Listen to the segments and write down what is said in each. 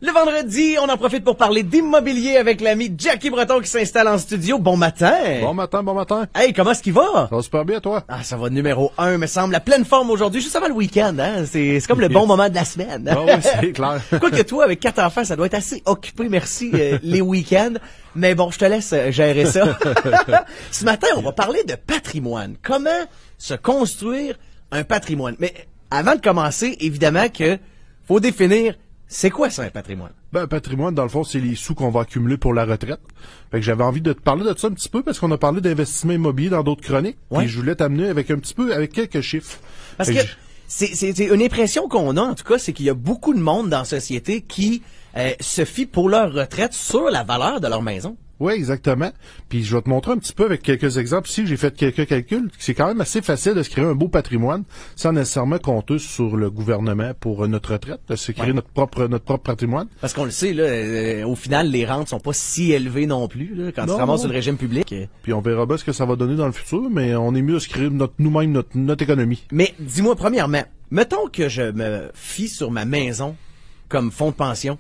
Le vendredi, on en profite pour parler d'immobilier avec l'ami Jackie Breton qui s'installe en studio. Bon matin! Bon matin, bon matin. Hey, comment est-ce qu'il va? Ça va super bien, toi? Ah, ça va numéro 1, me semble. La pleine forme aujourd'hui, juste avant le week-end, hein? C'est comme le bon moment de la semaine. Ah oui, c'est clair. Quoique toi, avec 4 enfants, ça doit être assez occupé, merci, les week-ends. Mais bon, je te laisse gérer ça. Ce matin, on va parler de patrimoine. Comment se construire un patrimoine? Mais avant de commencer, évidemment que faut définir c'est quoi ça, un patrimoine? Ben, un patrimoine, dans le fond, c'est les sous qu'on va accumuler pour la retraite. Fait que j'avais envie de te parler de ça un petit peu parce qu'on a parlé d'investissement immobilier dans d'autres chroniques. Ouais. Et je voulais t'amener avec avec quelques chiffres. Parce Fait que c'est une impression qu'on a, en tout cas, c'est qu'il y a beaucoup de monde dans la société qui se fie pour leur retraite sur la valeur de leur maison. Oui, exactement. Puis je vais te montrer un petit peu avec quelques exemples ici. J'ai fait quelques calculs. C'est quand même assez facile de se créer un beau patrimoine sans nécessairement compter sur le gouvernement pour notre retraite, de se créer notre propre patrimoine. Parce qu'on le sait, là, au final, les rentes sont pas si élevées non plus, là, quand tu te ramasses sur le régime public. Puis on verra bien ce que ça va donner dans le futur, mais on est mieux de se créer nous-mêmes notre économie. Mais dis-moi, premièrement, mettons que je me fie sur ma maison comme fonds de pension.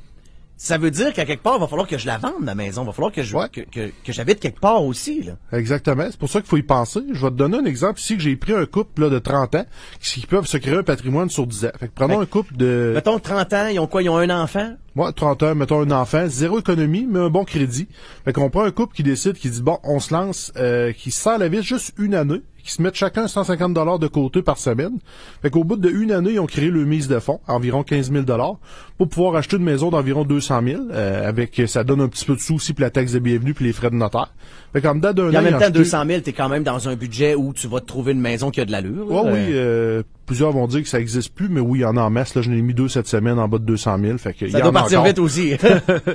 Ça veut dire qu'à quelque part, il va falloir que je la vende, ma maison. Il va falloir que j'habite quelque part aussi, là. Exactement. C'est pour ça qu'il faut y penser. Je vais te donner un exemple ici que j'ai pris un couple là, de 30 ans qui peuvent se créer un patrimoine sur 10 ans. Fait que prenons un couple de... Mettons 30 ans, ils ont quoi? Ils ont un enfant? Ouais, 30 ans, mettons un enfant, zéro économie, mais un bon crédit. Fait qu'on prend un couple qui décide, qui dit, bon, on se lance, qui serre la vis juste une année, qui se mettent chacun 150 $ de côté par semaine. Fait qu'au bout de une année, ils ont créé le mise de fonds, environ 15 000 $ pour pouvoir acheter une maison d'environ 200 000 avec, ça donne un petit peu de sous aussi pour la taxe de bienvenue puis les frais de notaire. Fait qu'en dedans d'un an, en même temps, 200 000, t'es quand même dans un budget où tu vas te trouver une maison qui a de l'allure. Oui, plusieurs vont dire que ça existe plus, mais oui, il y en a en masse. Là, j'en ai mis 2 cette semaine en bas de 200 000. Fait que ça doit partir vite aussi.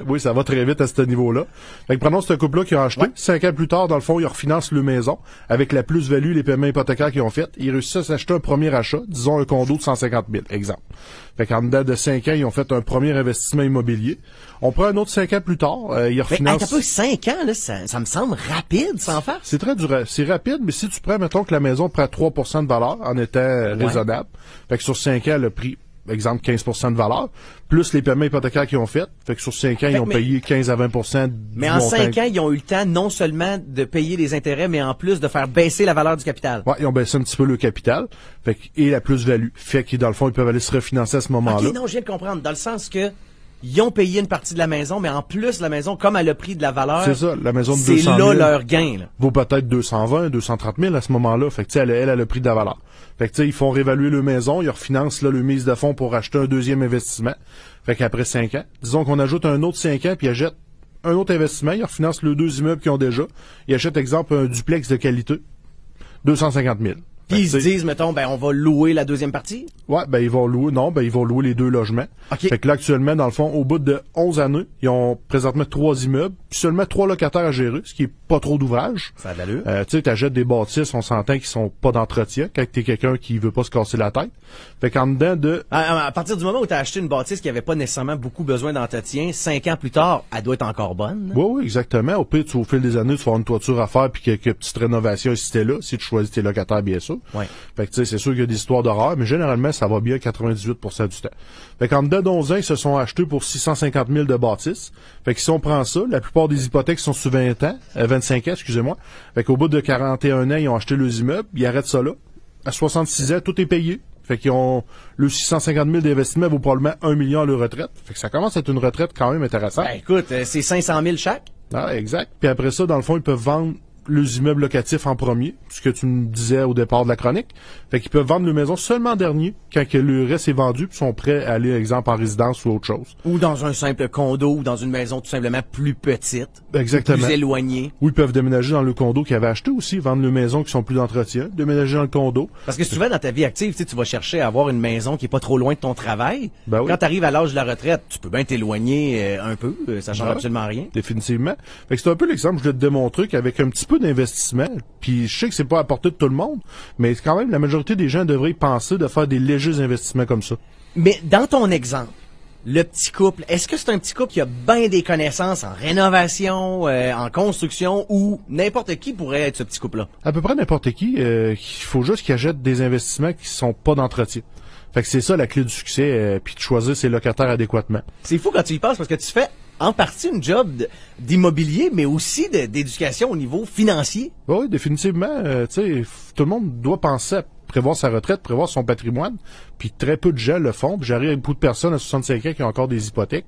Oui, ça va très vite à ce niveau-là. Fait que prenons ce couple-là qui a acheté. 5 ans plus tard, dans le fond, ils refinancent le maison avec la plus-value, les paiements hypothécaires qu'ils ont fait. Ils réussissent à s'acheter un premier achat, disons un condo de 150 000, exemple. Fait qu'en dedans de 5 ans, ils ont fait un premier investissement immobilier. On prend un autre 5 ans plus tard, ils refinancent... Mais, un peu 5 ans, là, ça me semble rapide, sans faire. C'est très dur, c'est rapide, mais si tu prends, mettons que la maison prend 3% de valeur en étant raisonnable, fait que sur 5 ans, elle a pris, exemple, 15% de valeur, plus les paiements hypothécaires qu'ils ont fait, fait que sur 5 ans, ils ont payé 15 à 20% du Mais en 5 ans, ils ont eu le temps non seulement de payer les intérêts, mais en plus de faire baisser la valeur du capital. Ouais, ils ont baissé un petit peu le capital, fait que, et la plus-value. Fait que, dans le fond, ils peuvent aller se refinancer à ce moment-là. Ok, non, je viens de comprendre. Dans le sens que, ils ont payé une partie de la maison, mais en plus, la maison, comme elle a pris de la valeur. C'est ça, la maison de 200 000. C'est là leur gain, là. Vaut peut-être 220, 230 000 à ce moment-là. Fait que, tu sais, elle a pris de la valeur. Fait que, tu sais, ils font réévaluer le maison, ils refinancent, là, le mise de fonds pour acheter un deuxième investissement. Fait qu'après 5 ans, disons qu'on ajoute un autre 5 ans puis ils achètent un autre investissement, ils refinancent les 2 immeubles qu'ils ont déjà. Ils achètent, exemple, un duplex de qualité. 250 000. Puis ils se disent, mettons, ben, on va louer la deuxième partie? Ouais, ben, ils vont louer les 2 logements. Okay. Fait que là, actuellement, dans le fond, au bout de 11 années, ils ont présentement 3 immeubles, puis seulement 3 locataires à gérer, ce qui est pas trop d'ouvrage. Ça a de l'allure. Tu sais, t'achètes des bâtisses, on s'entend qu'ils sont pas d'entretien, quand t'es quelqu'un qui veut pas se casser la tête. Fait qu'en dedans de... À partir du moment où t'as acheté une bâtisse qui avait pas nécessairement beaucoup besoin d'entretien, 5 ans plus tard, elle doit être encore bonne. Oui, exactement. Au pire, au fil des années, tu vas avoir une toiture à faire puis quelques petites rénovations ici et là, si tu choisis tes locataires, bien sûr. Ouais. Fait que, tu sais, c'est sûr qu'il y a des histoires d'horreur, mais généralement, ça va bien 98% du temps. Fait qu'en dedans d'11 ans, ils se sont achetés pour 650 000 de bâtisses. Fait que si on prend ça, la plupart des hypothèques sont sur 25 ans, excusez-moi. Fait qu'au bout de 41 ans, ils ont acheté leurs immeubles, ils arrêtent ça là. À 66 ans, tout est payé. Fait qu'ils ont le 650 000 d'investissement vaut probablement 1 million à leur retraite. Fait que ça commence à être une retraite quand même intéressante. Ben, écoute, c'est 500 000 chaque. Ah, exact. Puis après ça, dans le fond, ils peuvent vendre les immeubles locatifs en premier, ce que tu me disais au départ de la chronique. Fait qu'ils peuvent vendre les maisons seulement en dernier, quand que le reste est vendu, puis sont prêts à aller, exemple, en résidence ou autre chose. Ou dans un simple condo, ou dans une maison tout simplement plus petite. Exactement. Plus éloignée. Ou ils peuvent déménager dans le condo qu'ils avaient acheté aussi, vendre les maisons qui sont plus d'entretien, déménager dans le condo. Parce que souvent, dans ta vie active, tu vas chercher à avoir une maison qui est pas trop loin de ton travail. Ben oui. Quand tu arrives à l'âge de la retraite, tu peux bien t'éloigner un peu, ça change absolument rien. Définitivement. Fait que c'est un peu l'exemple que je voulais te démontrer qu'avec un petit peu d'investissement, puis je sais que c'est pas à portée de tout le monde, mais quand même, la majorité des gens devraient y penser de faire des légers investissements comme ça. Mais dans ton exemple, le petit couple, est-ce que c'est un petit couple qui a bien des connaissances en rénovation, en construction, ou n'importe qui pourrait être ce petit couple-là? À peu près n'importe qui. Il faut juste qu'ils achètent des investissements qui sont pas d'entretien. Fait que c'est ça la clé du succès, puis de choisir ses locataires adéquatement. C'est fou quand tu y penses parce que tu fais en partie une job d'immobilier, mais aussi d'éducation au niveau financier. Oui, définitivement. Tu sais, tout le monde doit penser à prévoir sa retraite, prévoir son patrimoine, puis très peu de gens le font. Puis j'arrive avec beaucoup de personnes à 65 ans qui ont encore des hypothèques.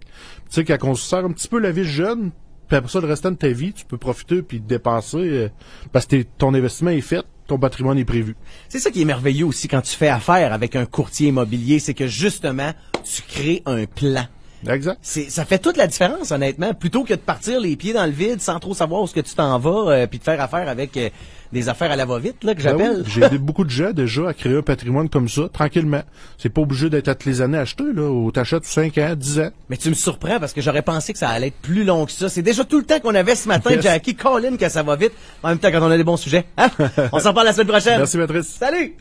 Tu sais, quand on se sert un petit peu la vie jeune, puis après ça, le restant de ta vie, tu peux profiter puis dépenser parce que ton investissement est fait, ton patrimoine est prévu. C'est ça qui est merveilleux aussi quand tu fais affaire avec un courtier immobilier, c'est que justement, tu crées un plan. Exact. Ça fait toute la différence, honnêtement. Plutôt que de partir les pieds dans le vide sans trop savoir où est-ce que tu t'en vas, puis de faire affaire avec des affaires à la va-vite, là, que j'appelle. Oui, j'ai aidé beaucoup de gens déjà à créer un patrimoine comme ça, tranquillement. C'est pas obligé d'être à toutes les années acheté, là, ou t'achètes 5 ans, 10 ans. Mais tu me surprends parce que j'aurais pensé que ça allait être plus long que ça. C'est déjà tout le temps qu'on avait ce matin, Jackie. Colin, que ça va vite. En même temps, quand on a des bons sujets. Hein? On s'en parle la semaine prochaine. Merci, Patrice. Salut!